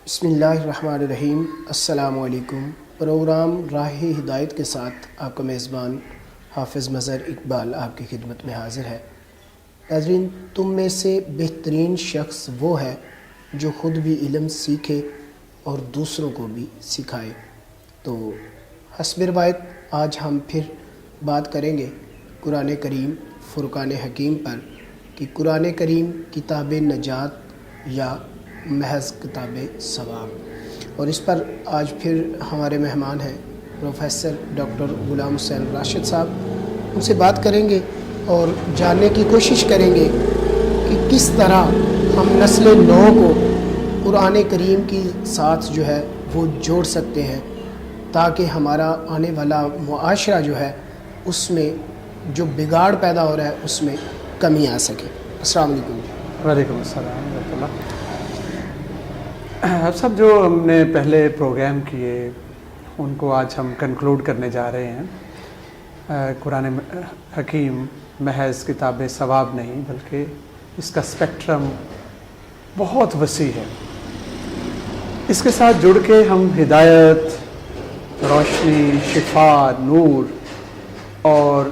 بسم اللہ الرحمن الرحیم۔ السلام علیکم۔ پروگرام راہ ہدایت کے ساتھ آپ کا میزبان حافظ مظہر اقبال آپ کی خدمت میں حاضر ہے۔ ناظرین، تم میں سے بہترین شخص وہ ہے جو خود بھی علم سیکھے اور دوسروں کو بھی سکھائے۔ تو حسب روایت آج ہم پھر بات کریں گے قرآن کریم فرقان حکیم پر کہ قرآن کریم کتاب نجات یا محض کتاب ثواب، اور اس پر آج پھر ہمارے مہمان ہیں پروفیسر ڈاکٹر غلام حسین راشد صاحب۔ ان سے بات کریں گے اور جاننے کی کوشش کریں گے کہ کس طرح ہم نسل نو کو قرآن کریم کی ساتھ جو ہے وہ جوڑ سکتے ہیں تاکہ ہمارا آنے والا معاشرہ جو ہے اس میں جو بگاڑ پیدا ہو رہا ہے اس میں کمی آ سکے۔ السلام علیکم۔ وعلیکم السلام ورحمۃ اللہ۔ اب سب جو ہم نے پہلے پروگرام کیے ان کو آج ہم کنکلوڈ کرنے جا رہے ہیں۔ قرآن حکیم محض کتاب ثواب نہیں بلکہ اس کا اسپیکٹرم بہت وسیع ہے۔ اس کے ساتھ جڑ کے ہم ہدایت، روشنی، شفا، نور اور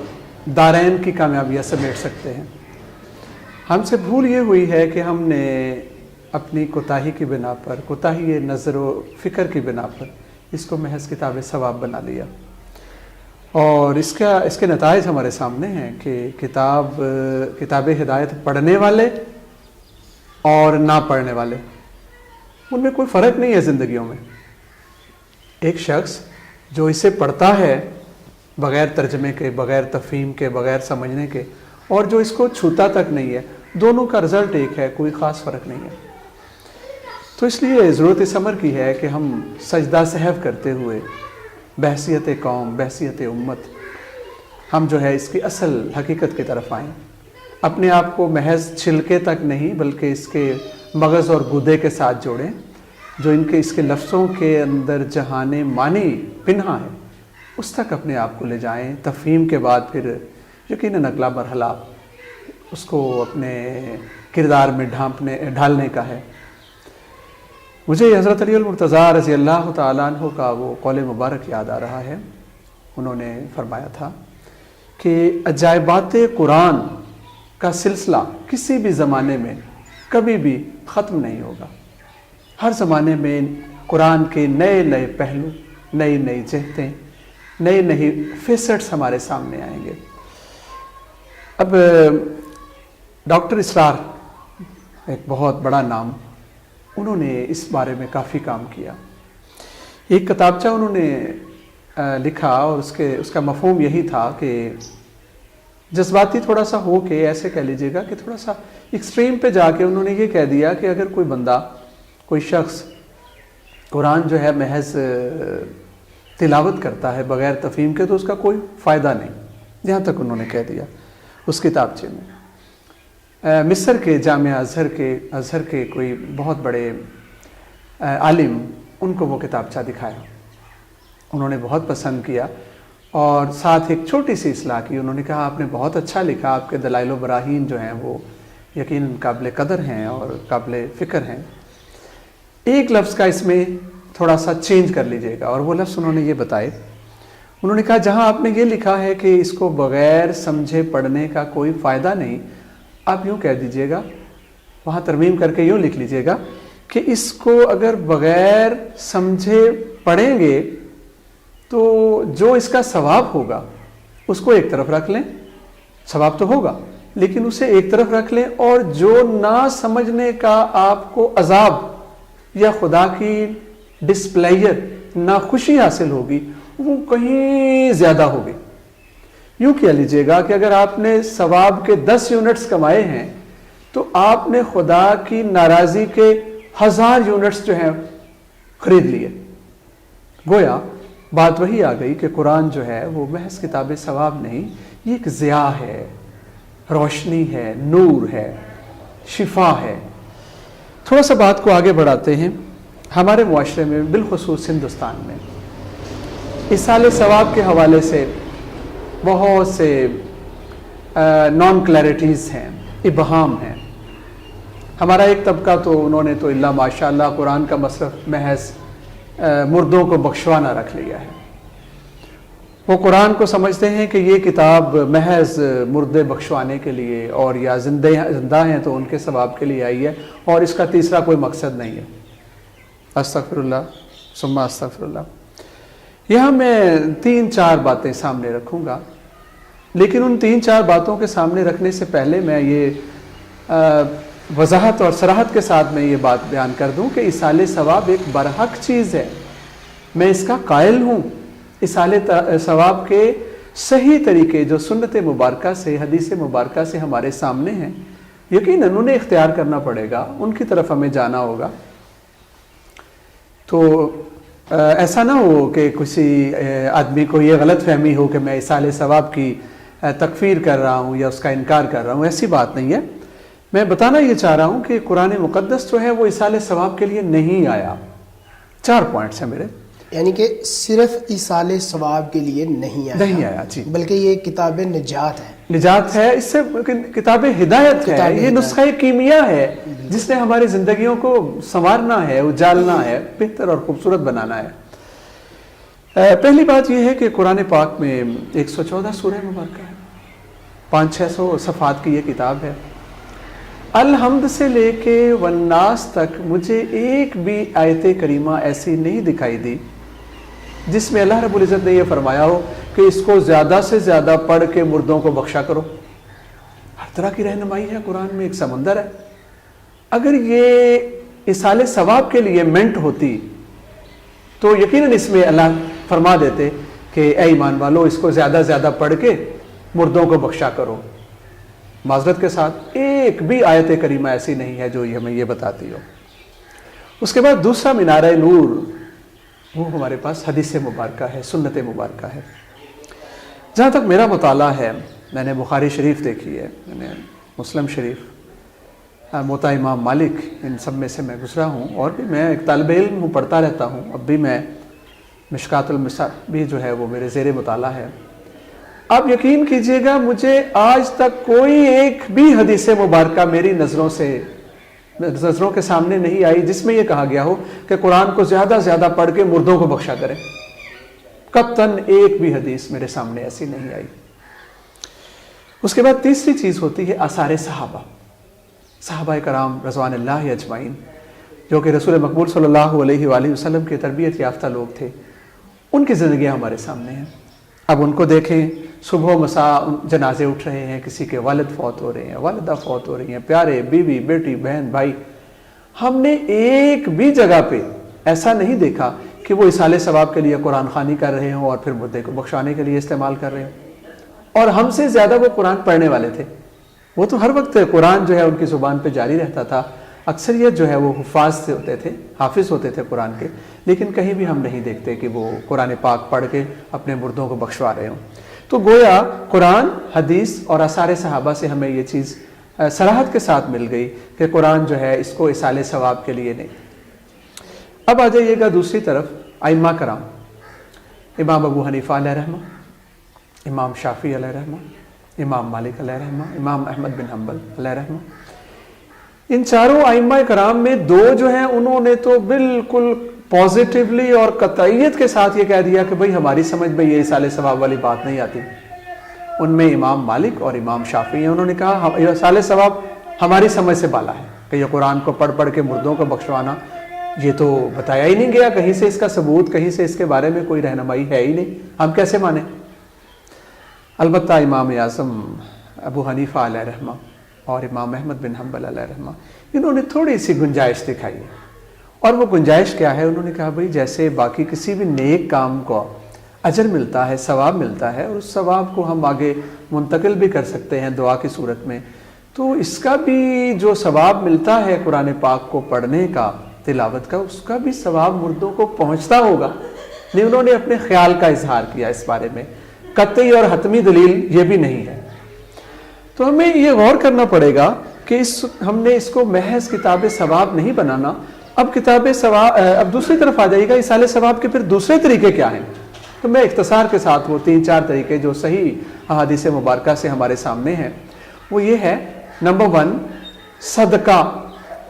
دارین کی کامیابیاں سمیٹ سکتے ہیں۔ ہم سے بھول یہ ہوئی ہے کہ ہم نے اپنی کوتاہی کی بنا پر، کوتاہی نظر و فکر کی بنا پر اس کو محض کتاب ثواب بنا لیا، اور اس کے نتائج ہمارے سامنے ہیں کہ کتاب ہدایت پڑھنے والے اور نہ پڑھنے والے ان میں کوئی فرق نہیں ہے زندگیوں میں۔ ایک شخص جو اسے پڑھتا ہے بغیر ترجمے کے، بغیر تفہیم کے، بغیر سمجھنے کے، اور جو اس کو چھوتا تک نہیں ہے، دونوں کا رزلٹ ایک ہے، کوئی خاص فرق نہیں ہے۔ تو اس لیے ضرورت اس امر کی ہے کہ ہم سجدہ سہو کرتے ہوئے بحیثیت قوم، بحیثیت امت، ہم جو ہے اس کی اصل حقیقت کی طرف آئیں، اپنے آپ کو محض چھلکے تک نہیں بلکہ اس کے مغز اور گودے کے ساتھ جوڑیں، جو اس کے لفظوں کے اندر جہان معنی پنہا ہے اس تک اپنے آپ کو لے جائیں۔ تفہیم کے بعد پھر یقیناً اگلا مرحلہ اس کو اپنے کردار میں ڈھالنے کا ہے۔ مجھے حضرت علی المرتضیٰ رضی اللہ تعالیٰ عنہ کا وہ قول مبارک یاد آ رہا ہے۔ انہوں نے فرمایا تھا کہ عجائبات قرآن کا سلسلہ کسی بھی زمانے میں کبھی بھی ختم نہیں ہوگا۔ ہر زمانے میں قرآن کے نئے نئے پہلو، نئی نئی جہتیں، نئی نئی فیسٹس ہمارے سامنے آئیں گے۔ اب ڈاکٹر اسرار، ایک بہت بڑا نام، انہوں نے اس بارے میں کافی کام کیا۔ ایک کتابچہ انہوں نے لکھا اور اس کا مفہوم یہی تھا کہ جذباتی تھوڑا سا ہو کے، ایسے کہہ لیجئے گا کہ تھوڑا سا ایکسٹریم پہ جا کے انہوں نے یہ کہہ دیا کہ اگر کوئی بندہ، کوئی شخص قرآن جو ہے محض تلاوت کرتا ہے بغیر تفہیم کے تو اس کا کوئی فائدہ نہیں، یہاں تک انہوں نے کہہ دیا اس کتابچے میں۔ مصر کے جامعہ ازہر کے کوئی بہت بڑے عالم، ان کو وہ کتابچہ دکھایا، انہوں نے بہت پسند کیا اور ساتھ ایک چھوٹی سی اصلاح کی۔ انہوں نے کہا آپ نے بہت اچھا لکھا، آپ کے دلائل و براہین جو ہیں وہ یقیناً قابل قدر ہیں اور قابل فکر ہیں، ایک لفظ کا اس میں تھوڑا سا چینج کر لیجئے گا۔ اور وہ لفظ انہوں نے یہ بتائے، انہوں نے کہا جہاں آپ نے یہ لکھا ہے کہ اس کو بغیر سمجھے پڑھنے کا کوئی فائدہ نہیں، آپ یوں کہہ دیجئے گا، وہاں ترمیم کر کے یوں لکھ لیجئے گا کہ اس کو اگر بغیر سمجھے پڑھیں گے تو جو اس کا ثواب ہوگا اس کو ایک طرف رکھ لیں، ثواب تو ہوگا لیکن اسے ایک طرف رکھ لیں، اور جو نہ سمجھنے کا آپ کو عذاب یا خدا کی ڈسپلیئر، ناخوشی حاصل ہوگی، وہ کہیں زیادہ ہوگی۔ یوں کہہ لیجئے گا کہ اگر آپ نے ثواب کے 10 یونٹس کمائے ہیں تو آپ نے خدا کی ناراضی کے 1000 یونٹس جو ہیں خرید لیے۔ گویا بات وہی آ گئی کہ قرآن جو ہے وہ محض کتاب ثواب نہیں، یہ ایک ضیاء ہے، روشنی ہے، نور ہے، شفا ہے۔ تھوڑا سا بات کو آگے بڑھاتے ہیں۔ ہمارے معاشرے میں بالخصوص ہندوستان میں ایصال ثواب کے حوالے سے بہت سے نان کلیرٹیز ہیں، ابہام ہیں۔ ہمارا ایک طبقہ تو انہوں نے تو اللہ ماشاء اللہ قرآن کا مصرف محض مردوں کو بخشوانا رکھ لیا ہے. وہ قرآن کو سمجھتے ہیں کہ یہ کتاب محض مردے بخشوانے کے لیے اور یا زندہ ہیں تو ان کے ثواب کے لیے آئی ہے اور اس کا تیسرا کوئی مقصد نہیں ہے. استغفر اللہ ثم استغفر اللہ. یہاں میں 3-4 باتیں سامنے رکھوں گا، لیکن ان 3-4 باتوں کے سامنے رکھنے سے پہلے میں یہ وضاحت اور صراحت کے ساتھ میں یہ بات بیان کر دوں کہ ایصال ثواب ایک برحق چیز ہے. میں اس کا قائل ہوں. ایصال ثواب کے صحیح طریقے جو سنت مبارکہ سے، حدیث مبارکہ سے ہمارے سامنے ہیں، یقیناً انہیں اختیار کرنا پڑے گا، ان کی طرف ہمیں جانا ہوگا. تو ایسا نہ ہو کہ کسی آدمی کو یہ غلط فہمی ہو کہ میں ایصال ثواب کی تکفیر کر رہا ہوں یا اس کا انکار کر رہا ہوں. ایسی بات نہیں ہے. میں بتانا یہ چاہ رہا ہوں کہ قرآن مقدس جو ہے وہ ایصال ثواب کے لیے نہیں آیا. 4 پوائنٹس ہیں میرے. یعنی کہ صرف ایصال ثواب کے لیے نہیں آیا جی، بلکہ یہ کتاب نجات ہے. نجات ہے، اس سے کتاب ہدایت ہے. یہ نسخہ کیمیا ہے جس نے ہماری زندگیوں کو سنوارنا ہے، اجالنا ہے، بہتر اور خوبصورت بنانا ہے. پہلی بات یہ ہے کہ قرآن پاک میں 114 سورہ مبارکہ ہے، 500-600 صفحات کی یہ کتاب ہے. الحمد سے لے کے والناس تک مجھے ایک بھی آیت کریمہ ایسی نہیں دکھائی دی جس میں اللہ رب العزت نے یہ فرمایا ہو کہ اس کو زیادہ سے زیادہ پڑھ کے مردوں کو بخشا کرو. ہر طرح کی رہنمائی ہے قرآن میں، ایک سمندر ہے. اگر یہ ایصال ثواب کے لیے منٹ ہوتی تو یقیناً اس میں اللہ فرما دیتے کہ اے ایمان والو اس کو زیادہ زیادہ پڑھ کے مردوں کو بخشا کرو. معذرت کے ساتھ ایک بھی آیت کریمہ ایسی نہیں ہے جو ہمیں یہ بتاتی ہو. اس کے بعد دوسرا مینارہ نور، وہ ہمارے پاس حدیث مبارکہ ہے، سنت مبارکہ ہے. جہاں تک میرا مطالعہ ہے، میں نے بخاری شریف دیکھی ہے، میں نے مسلم شریف، موطا امام مالک، ان سب میں سے میں گزرا ہوں. اور بھی میں ایک طالب علم ہوں، پڑھتا رہتا ہوں. اب بھی میں مشکات المصابیح جو ہے وہ میرے زیر مطالعہ ہے. اب یقین کیجئے گا مجھے آج تک کوئی ایک بھی حدیث مبارکہ میری نظروں کے سامنے نہیں آئی جس میں یہ کہا گیا ہو کہ قرآن کو زیادہ زیادہ پڑھ کے مردوں کو بخشا کریں. قطعاً ایک بھی حدیث میرے سامنے ایسی نہیں آئی. اس کے بعد تیسری چیز ہوتی ہے آثار صحابہ، صحابہ کرام رضوان اللہ اجمعین، جو کہ رسول مقبول صلی اللہ علیہ وآلہ وسلم کے تربیت یافتہ لوگ تھے. ان کی زندگیاں ہمارے سامنے ہیں. اب ان کو دیکھیں، صبح و مساء جنازے اٹھ رہے ہیں، کسی کے والد فوت ہو رہے ہیں، والدہ فوت ہو رہی ہیں، پیارے، بیوی، بیٹی، بہن، بھائی. ہم نے ایک بھی جگہ پہ ایسا نہیں دیکھا کہ وہ ایصال ثواب کے لیے قرآن خوانی کر رہے ہوں اور پھر مردے کو بخشانے کے لیے استعمال کر رہے ہوں. اور ہم سے زیادہ وہ قرآن پڑھنے والے تھے. وہ تو ہر وقت قرآن جو ہے ان کی زبان پہ جاری رہتا تھا. اکثریت جو ہے وہ حفاظ سے ہوتے تھے، حافظ ہوتے تھے قرآن کے، لیکن کہیں بھی ہم نہیں دیکھتے کہ وہ قرآن پاک پڑھ کے اپنے مردوں کو بخشوا رہے ہوں. تو گویا قرآن، حدیث اور آثار صحابہ سے ہمیں یہ چیز صراحت کے ساتھ مل گئی کہ قرآن جو ہے اس کو ایصال ثواب کے لیے نہیں. اب آ جائیے گا دوسری طرف، ائمہ کرام، امام ابو حنیفہ علیہ رحمہ، امام شافعی علیہ رحمہ، امام مالک علیہ رحمہ، امام احمد بن حنبل علیہ رحمہ. ان چاروں ائمہ کرام میں دو جو ہیں انہوں نے تو بالکل پازیٹیولی اور قطعیت کے ساتھ یہ کہہ دیا کہ بھئی ہماری سمجھ میں یہ ایصال ثواب والی بات نہیں آتی. ان میں امام مالک اور امام شافعی ہیں. انہوں نے کہا ایصال ثواب ہماری سمجھ سے بالا ہے کہ یہ قرآن کو پڑھ کے مردوں کو بخشوانا، یہ تو بتایا ہی نہیں گیا، کہیں سے اس کا ثبوت، کہیں سے اس کے بارے میں کوئی رہنمائی ہے ہی نہیں، ہم کیسے مانیں. البتہ امام اعظم ابو حنیفہ علیہ رحمہ اور امام احمد بن حنبل علیہ رحمہ، انہوں نے تھوڑی سی گنجائش دکھائی ہے. اور وہ گنجائش کیا ہے؟ انہوں نے کہا بھئی جیسے باقی کسی بھی نیک کام کو اجر ملتا ہے، ثواب ملتا ہے، اور اس ثواب کو ہم آگے منتقل بھی کر سکتے ہیں دعا کی صورت میں، تو اس کا بھی جو ثواب ملتا ہے قرآن پاک کو پڑھنے کا، تلاوت کا، اس کا بھی ثواب مردوں کو پہنچتا ہوگا. نہیں، انہوں نے اپنے خیال کا اظہار کیا اس بارے میں. قطعی اور حتمی دلیل یہ بھی نہیں ہے. تو ہمیں یہ غور کرنا پڑے گا کہ ہم نے اس کو محض کتاب ثواب نہیں بنانا. اب کتاب ثواب، اب دوسری طرف آ جائے گا ایصال ثواب کے پھر دوسرے طریقے کیا ہیں. تو میں اختصار کے ساتھ وہ 3-4 طریقے جو صحیح احادیث مبارکہ سے ہمارے سامنے ہیں وہ یہ ہے. نمبر 1، صدقہ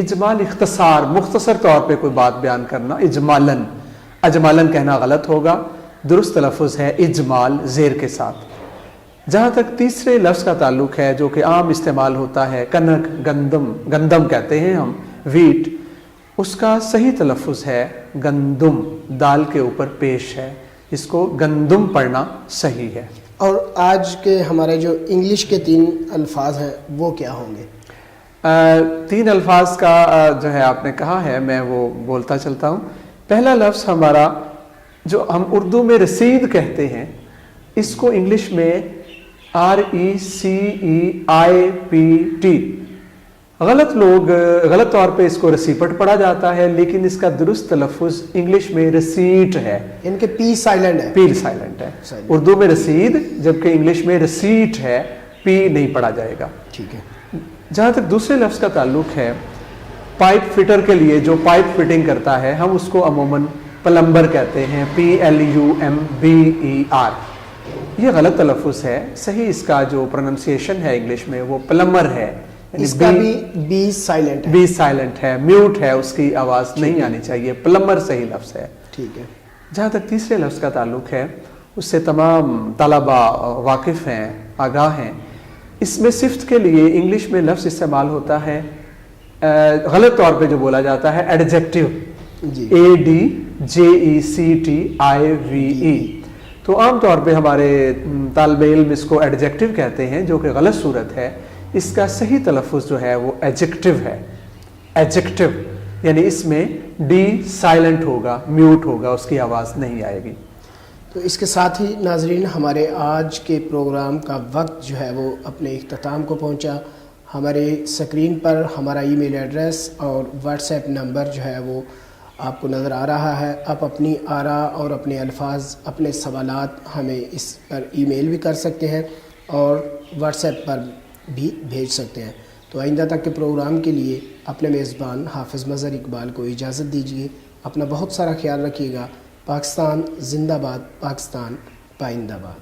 اجمال اختصار مختصر طور پہ کوئی بات بیان کرنا اجمالن، اجمالن کہنا غلط ہوگا، درست تلفظ ہے اجمال زیر کے ساتھ۔ جہاں تک تیسرے لفظ کا تعلق ہے جو کہ عام استعمال ہوتا ہے کنک، گندم، گندم کہتے ہیں ہم، ویٹ، اس کا صحیح تلفظ ہے گندم، دال کے اوپر پیش ہے، اس کو گندم پڑھنا صحیح ہے۔ اور آج کے ہمارے جو انگلش کے 3 الفاظ ہیں وہ کیا ہوں گے؟ 3 الفاظ کا جو ہے آپ نے کہا ہے، میں وہ بولتا چلتا ہوں۔ پہلا لفظ ہمارا جو ہم اردو میں رسید کہتے ہیں، اس کو انگلش میں RECEIPT، غلط لوگ غلط طور پہ اس کو ریسیپٹ پڑھا جاتا ہے، لیکن اس کا درست تلفظ انگلش میں ریسیٹ ہے، ان کے پی سائلنٹ ہے، پی سائلنٹ ہے، اردو میں رسید جبکہ انگلش میں ریسیٹ ہے، پی نہیں پڑھا جائے گا۔ ٹھیک ہے۔ جہاں تک دوسرے لفظ کا تعلق ہے، پائپ فٹر کے لیے جو پائپ فٹنگ کرتا ہے ہم اس کو عموماً پلمبر کہتے ہیں، PLUMBER، یہ غلط تلفظ ہے، صحیح اس کا جو پروننسیشن ہے انگلش میں وہ پلمبر ہے، اس کا بھی بی سائلنٹ ہے، بی سائلنٹ ہے، میوٹ ہے، اس کی آواز نہیں آنی چاہیے، پلمبر صحیح لفظ ہے۔ ٹھیک ہے۔ جہاں تک تیسرے لفظ کا تعلق ہے، اس سے تمام طلباء واقف ہیں، آگاہ ہیں، اس میں صفت کے لیے انگلش میں لفظ استعمال ہوتا ہے، غلط طور پہ جو بولا جاتا ہے ایڈجیکٹیو، جی، ADJECTIVE، تو عام طور پہ ہمارے طالب علم اس کو ایڈجیکٹیو کہتے ہیں جو کہ غلط صورت ہے، اس کا صحیح تلفظ جو ہے وہ ایڈجیکٹیو ہے، ایڈجیکٹیو، یعنی اس میں ڈی سائلنٹ ہوگا، میوٹ ہوگا، اس کی آواز نہیں آئے گی۔ تو اس کے ساتھ ہی ناظرین ہمارے آج کے پروگرام کا وقت جو ہے وہ اپنے اختتام کو پہنچا۔ ہمارے سکرین پر ہمارا ای میل ایڈریس اور واٹس ایپ نمبر جو ہے وہ آپ کو نظر آ رہا ہے۔ آپ اپنی آراء اور اپنے الفاظ، اپنے سوالات ہمیں اس پر ای میل بھی کر سکتے ہیں اور واٹس ایپ پر بھی بھیج سکتے ہیں۔ تو آئندہ تک کے پروگرام کے لیے اپنے میزبان حافظ مظہر اقبال کو اجازت دیجیے۔ اپنا بہت سارا خیال رکھیے گا۔ پاکستان زندہ باد، پاکستان پائندہ باد۔